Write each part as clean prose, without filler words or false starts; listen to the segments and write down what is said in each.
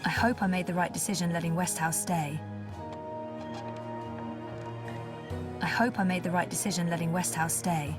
I hope I made the right decision letting Westhouse stay. I hope I made the right decision letting Westhouse stay.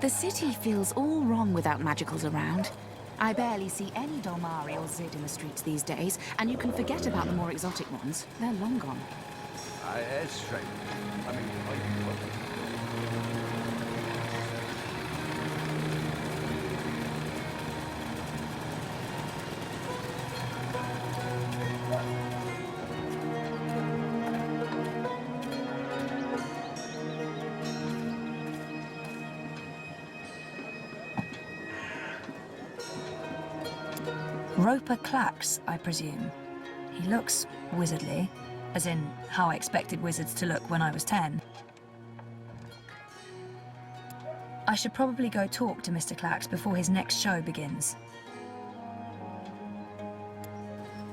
The city feels all wrong without magicals around. I barely see any Dolmari or Zid in the streets these days, and you can forget about the more exotic ones. They're long gone. It's strange. I mean, Roper Clacks, I presume. He looks wizardly, as in how I expected wizards to look when I was 10. I should probably go talk to Mr. Clacks before his next show begins.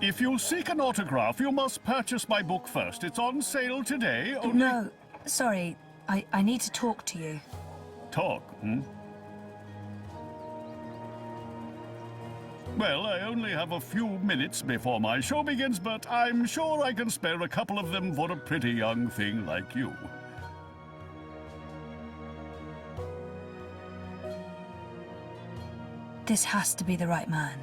If you seek an autograph, you must purchase my book first. It's on sale today, only... No, sorry. I need to talk to you. Talk, hmm? Well, I only have a few minutes before my show begins, but I'm sure I can spare a couple of them for a pretty young thing like you. This has to be the right man.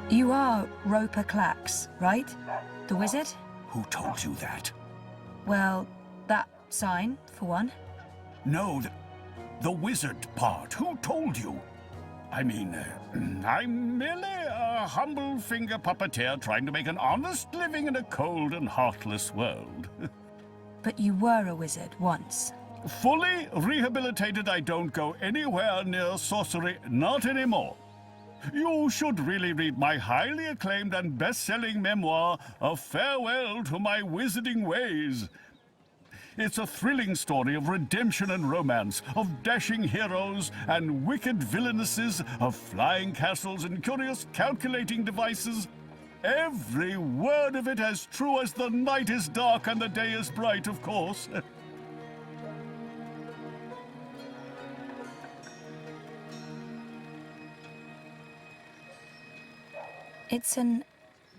You are Roper Clacks, right? The wizard? who told you that? Well, that sign, for one. No, the wizard part. Who told you? I mean, I'm merely a humble finger puppeteer trying to make an honest living in a cold and heartless world. But you were a wizard once. Fully rehabilitated, I don't go anywhere near sorcery, not anymore. You should really read my highly acclaimed and best-selling memoir, A Farewell to My Wizarding Ways. It's a thrilling story of redemption and romance, of dashing heroes and wicked villainesses, of flying castles and curious calculating devices. Every word of it as true as the night is dark and the day is bright, of course. It's an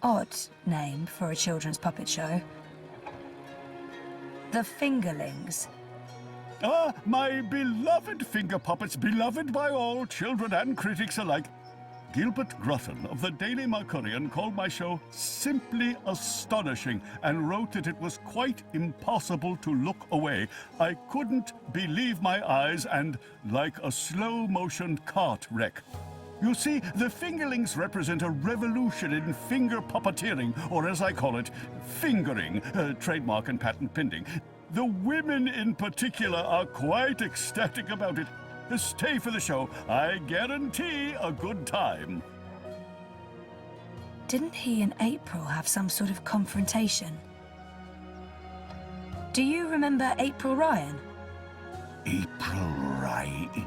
odd name for a children's puppet show. The Fingerlings. Ah, my beloved finger puppets, beloved by all, children and critics alike. Gilbert Grotton of the Daily Mercurian called my show simply astonishing and wrote that it was quite impossible to look away. I couldn't believe my eyes and like a slow-motion cart wreck. You see, the Fingerlings represent a revolution in finger puppeteering, or as I call it, fingering, trademark and patent pending. The women in particular are quite ecstatic about it. Stay for the show. I guarantee a good time. Didn't he and April have some sort of confrontation? Do you remember April Ryan? April Ryan?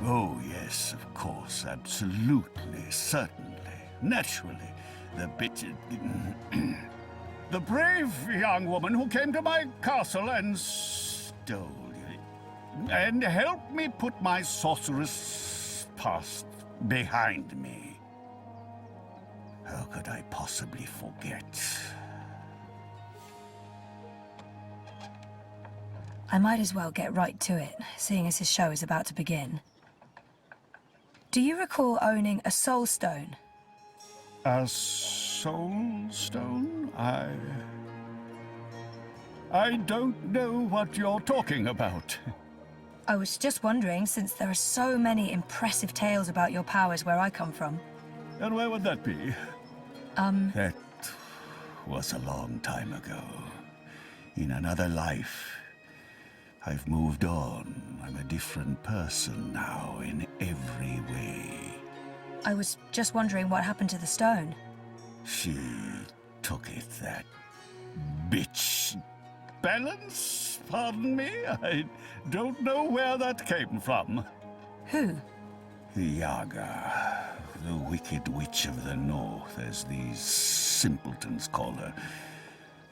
Oh, yes, of course, absolutely, certainly, naturally. The bitch... The brave young woman who came to my castle and stole it, and helped me put my sorceress past behind me. How could I possibly forget? I might as well get right to it, seeing as his show is about to begin. Do you recall owning a soul stone? A soul stone? I don't know what you're talking about. I was just wondering, since there are so many impressive tales about your powers where I come from. And where would that be? That was a long time ago. In another life. I've moved on. I'm a different person now in every way. I was just wondering what happened to the stone. She took it, that bitch. Balance? Pardon me? I don't know where that came from. Who? Yaga, the wicked witch of the north, as these simpletons call her.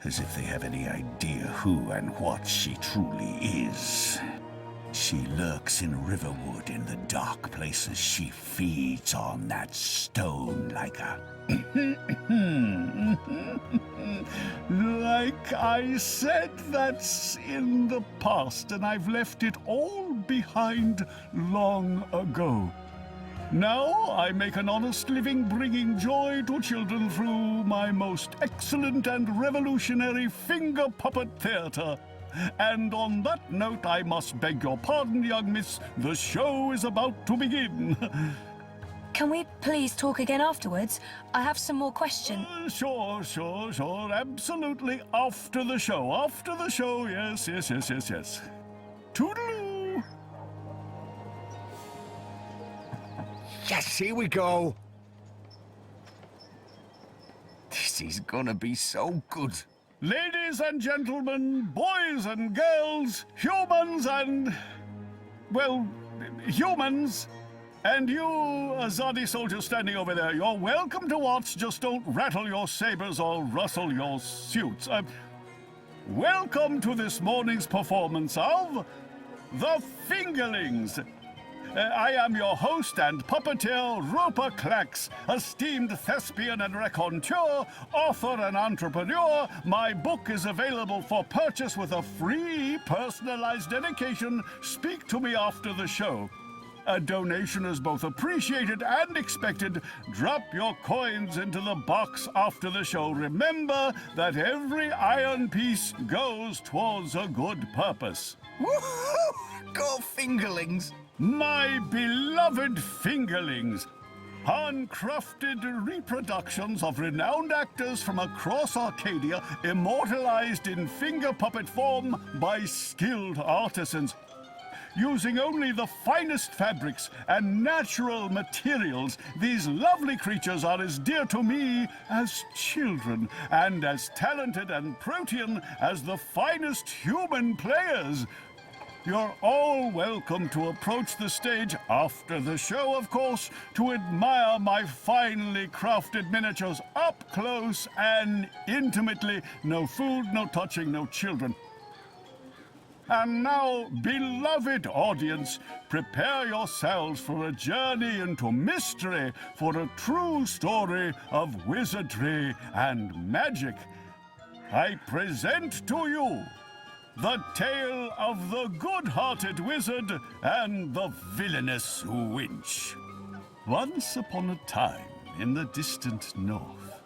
As if they have any idea who and what she truly is. She lurks in Riverwood in the dark places. She feeds on that stone like a... Like I said, that's in the past, and I've left it all behind long ago. Now I make an honest living bringing joy to children through my most excellent and revolutionary finger puppet theater. And on that note, I must beg your pardon, young miss. The show is about to begin. Can we please talk again afterwards? I have some more questions. Sure. Absolutely. After the show. Yes. Toodaloo. Yes, here we go. This is gonna be so good. Ladies and gentlemen, boys and girls, humans and... well, humans. And you, Azadi soldier standing over there, you're welcome to watch. Just don't rattle your sabers or rustle your suits. Welcome to this morning's performance of The Fingerlings. I am your host and puppeteer, Rupert Clax, esteemed thespian and raconteur, author and entrepreneur. My book is available for purchase with a free personalized dedication. Speak to me after the show. A donation is both appreciated and expected. Drop your coins into the box after the show. Remember that every iron piece goes towards a good purpose. Woohoo! Go Fingerlings! My beloved Fingerlings, handcrafted reproductions of renowned actors from across Arcadia, immortalized in finger puppet form by skilled artisans. Using only the finest fabrics and natural materials, these lovely creatures are as dear to me as children, and as talented and protean as the finest human players. You're all welcome to approach the stage after the show, of course, to admire my finely crafted miniatures up close and intimately. No food, no touching, no children. And now, beloved audience, prepare yourselves for a journey into mystery, for a true story of wizardry and magic. I present to you the tale of the good-hearted wizard and the villainous winch. Once upon a time, in the distant north,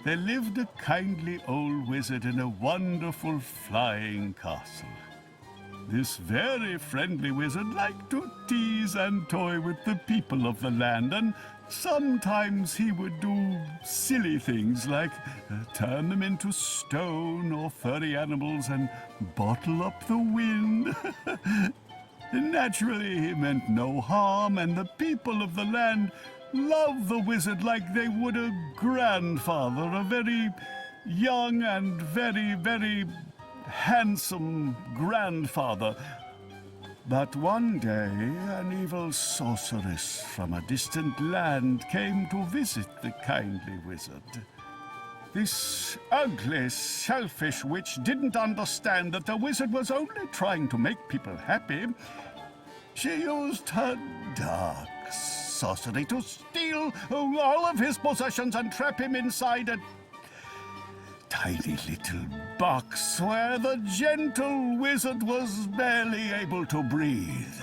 there lived a kindly old wizard in a wonderful flying castle. This very friendly wizard liked to tease and toy with the people of the land, and sometimes he would do silly things like turn them into stone or furry animals and bottle up the wind. Naturally, he meant no harm, and the people of the land loved the wizard like they would a grandfather, a very young and very handsome grandfather. But one day, an evil sorceress from a distant land came to visit the kindly wizard. This ugly, selfish witch didn't understand that the wizard was only trying to make people happy. She used her dark sorcery to steal all of his possessions and trap him inside a tiny little box where the gentle wizard was barely able to breathe.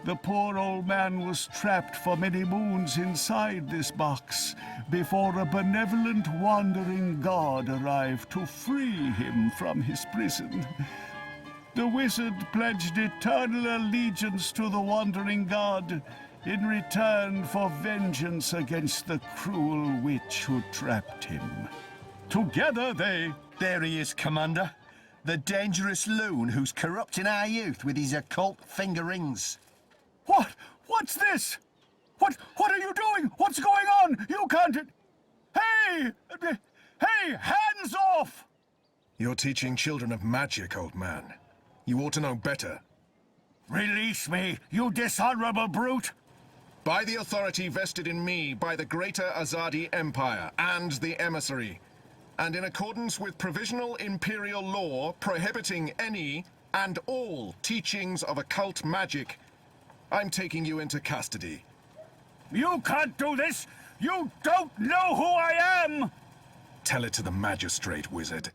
The poor old man was trapped for many moons inside this box before a benevolent wandering god arrived to free him from his prison. The wizard pledged eternal allegiance to the wandering god in return for vengeance against the cruel witch who trapped him. Together they... There he is, Commander. The dangerous loon who's corrupting our youth with his occult finger rings. What? What's this? What are you doing? What's going on? You can't... Hey! Hey, hands off! You're teaching children of magic, old man. You ought to know better. Release me, you dishonorable brute! By the authority vested in me by the Greater Azadi Empire and the Emissary, and in accordance with provisional imperial law prohibiting any and all teachings of occult magic, I'm taking you into custody. You can't do this! You don't know who I am! Tell it to the magistrate, wizard.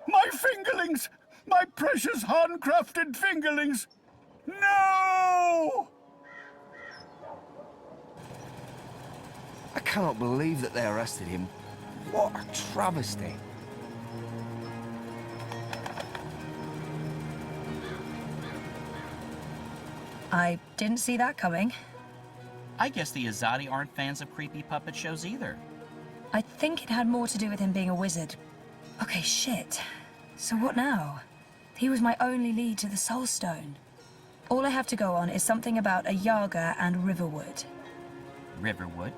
My fingerlings! My precious handcrafted fingerlings! No! I cannot believe that they arrested him. What a travesty. I didn't see that coming. I guess the Azadi aren't fans of creepy puppet shows either. I think it had more to do with him being a wizard. Okay, shit. So what now? He was my only lead to the Soul Stone. All I have to go on is something about a Yaga and Riverwood. Riverwood?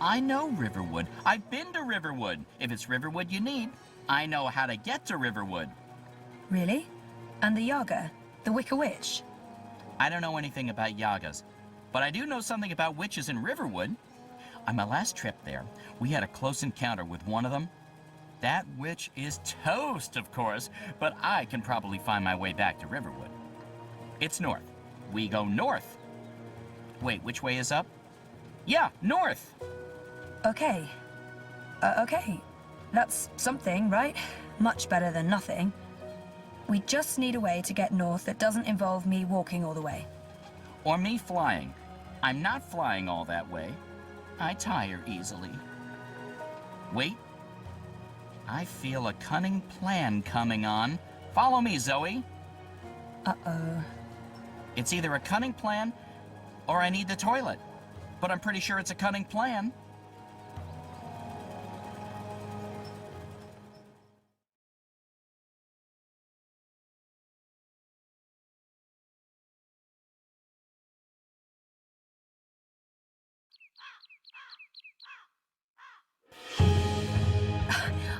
I know Riverwood. I've been to Riverwood. If it's Riverwood you need, I know how to get to Riverwood. Really? And the Yaga? The Wicker Witch? I don't know anything about Yagas, but I do know something about witches in Riverwood. On my last trip there, we had a close encounter with one of them. That witch is toast, of course, but I can probably find my way back to Riverwood. It's north. We go north. Wait, which way is up? Yeah, north. Okay. Okay. That's something, right? Much better than nothing. We just need a way to get north that doesn't involve me walking all the way. Or me flying. I'm not flying all that way. I tire easily. Wait. I feel a cunning plan coming on. Follow me, Zoe. Uh-oh. It's either a cunning plan, or I need the toilet. But I'm pretty sure it's a cunning plan.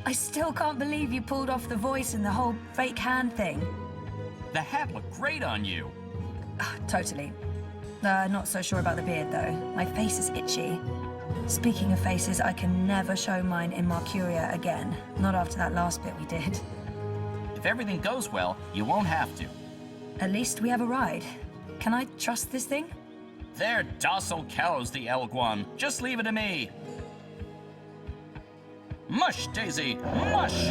I still can't believe you pulled off the voice and the whole fake hand thing. The hat looked great on you. Totally. Not so sure about the beard, though. My face is itchy. Speaking of faces, I can never show mine in Mercuria again. Not after that last bit we did. If everything goes well, you won't have to. At least we have a ride. Can I trust this thing? They're docile cows, the Elguan. Just leave it to me. Mush, Daisy, mush!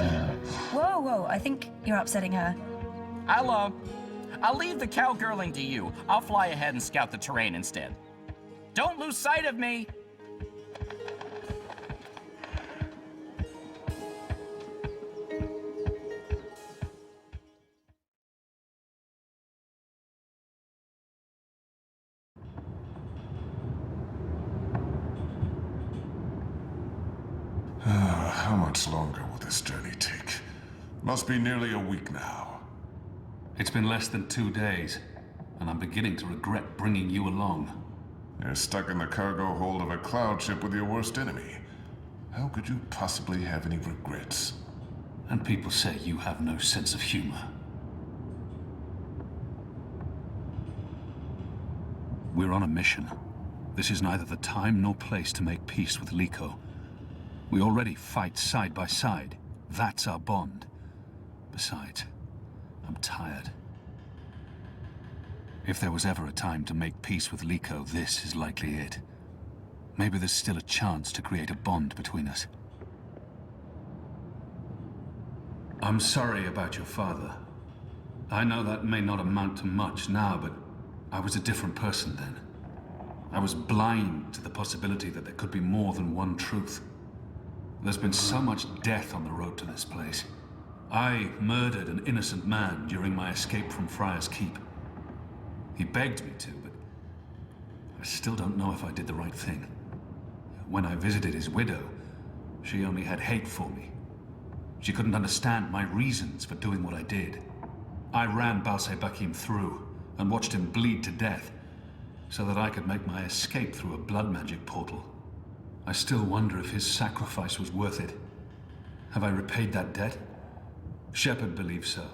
Whoa, whoa, I think you're upsetting her. I'll leave the cowgirling to you. I'll fly ahead and scout the terrain instead. Don't lose sight of me! How much longer will this journey take? Must be nearly a week now. It's been less than 2 days, and I'm beginning to regret bringing you along. You're stuck in the cargo hold of a cloud ship with your worst enemy. How could you possibly have any regrets? And people say you have no sense of humor. We're on a mission. This is neither the time nor place to make peace with Liko. We already fight side by side. That's our bond. Besides, I'm tired. If there was ever a time to make peace with Liko, this is likely it. Maybe there's still a chance to create a bond between us. I'm sorry about your father. I know that may not amount to much now, but I was a different person then. I was blind to the possibility that there could be more than one truth. There's been so much death on the road to this place. I murdered an innocent man during my escape from Friar's Keep. He begged me to, but I still don't know if I did the right thing. When I visited his widow, she only had hate for me. She couldn't understand my reasons for doing what I did. I ran Balsebakim through and watched him bleed to death so that I could make my escape through a blood magic portal. I still wonder if his sacrifice was worth it. Have I repaid that debt? Shepard believes so.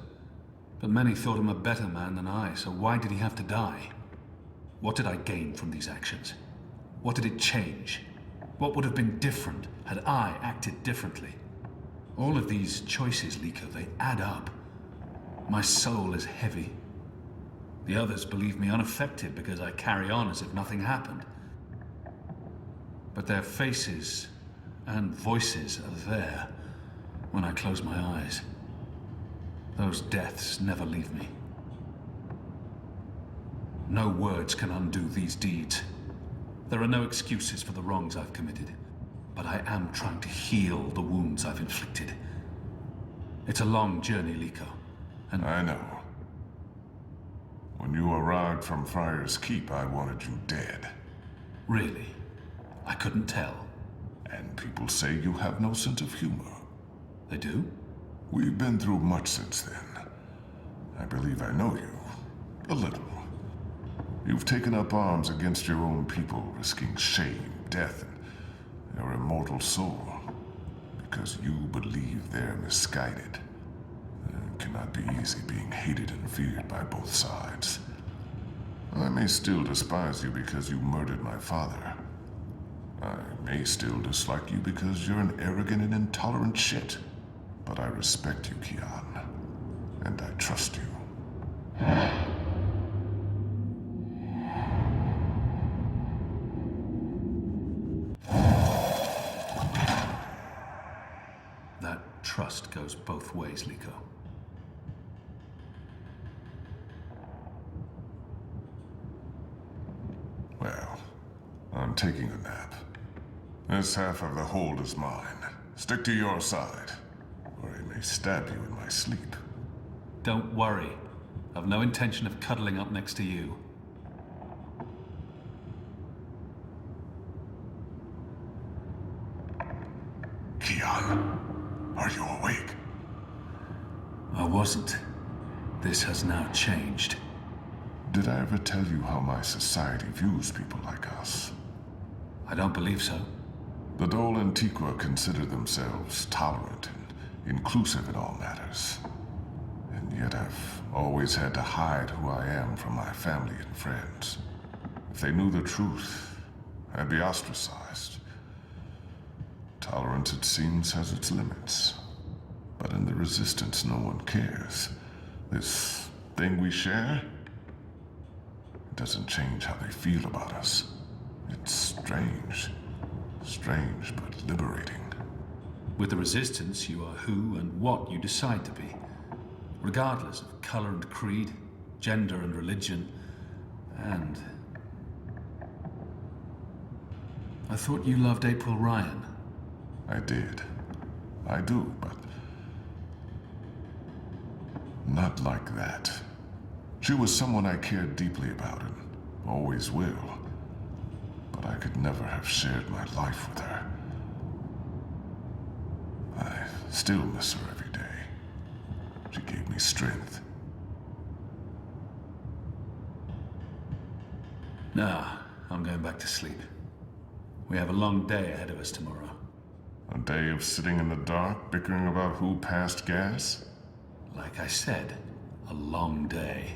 But many thought him a better man than I, so why did he have to die? What did I gain from these actions? What did it change? What would have been different had I acted differently? All of these choices, Liko, they add up. My soul is heavy. The others believe me unaffected because I carry on as if nothing happened. But their faces and voices are there when I close my eyes. Those deaths never leave me. No words can undo these deeds. There are no excuses for the wrongs I've committed, but I am trying to heal the wounds I've inflicted. It's a long journey, Liko, and I know. When you arrived from Friar's Keep, I wanted you dead. really, I couldn't tell. And people say you have no sense of humor. They do? We've been through much since then. I believe I know you. A little. You've taken up arms against your own people, risking shame, death, and your immortal soul. Because you believe they're misguided. It cannot be easy being hated and feared by both sides. I may still despise you because you murdered my father. I may still dislike you because you're an arrogant and intolerant shit. But I respect you, Kian. And I trust you. That trust goes both ways, Liko. Well, I'm taking a nap. This half of the hold is mine. Stick to your side, or I may stab you in my sleep. Don't worry. I've no intention of cuddling up next to you. Kian, are you awake? I wasn't. This has now changed. Did I ever tell you how my society views people like us? I don't believe so. The Dole Antiqua consider themselves tolerant and inclusive in all matters. And yet I've always had to hide who I am from my family and friends. If they knew the truth, I'd be ostracized. Tolerance, it seems, has its limits. But in the Resistance, no one cares. This thing we share, it doesn't change how they feel about us. It's strange. Strange, but liberating. With the Resistance, you are who and what you decide to be. Regardless of color and creed, gender and religion, and... I thought you loved April Ryan. I did. I do, but... not like that. She was someone I cared deeply about and always will. But I could never have shared my life with her. I still miss her every day. She gave me strength. Nah, I'm going back to sleep. We have a long day ahead of us tomorrow. A day of sitting in the dark, bickering about who passed gas? Like I said, a long day.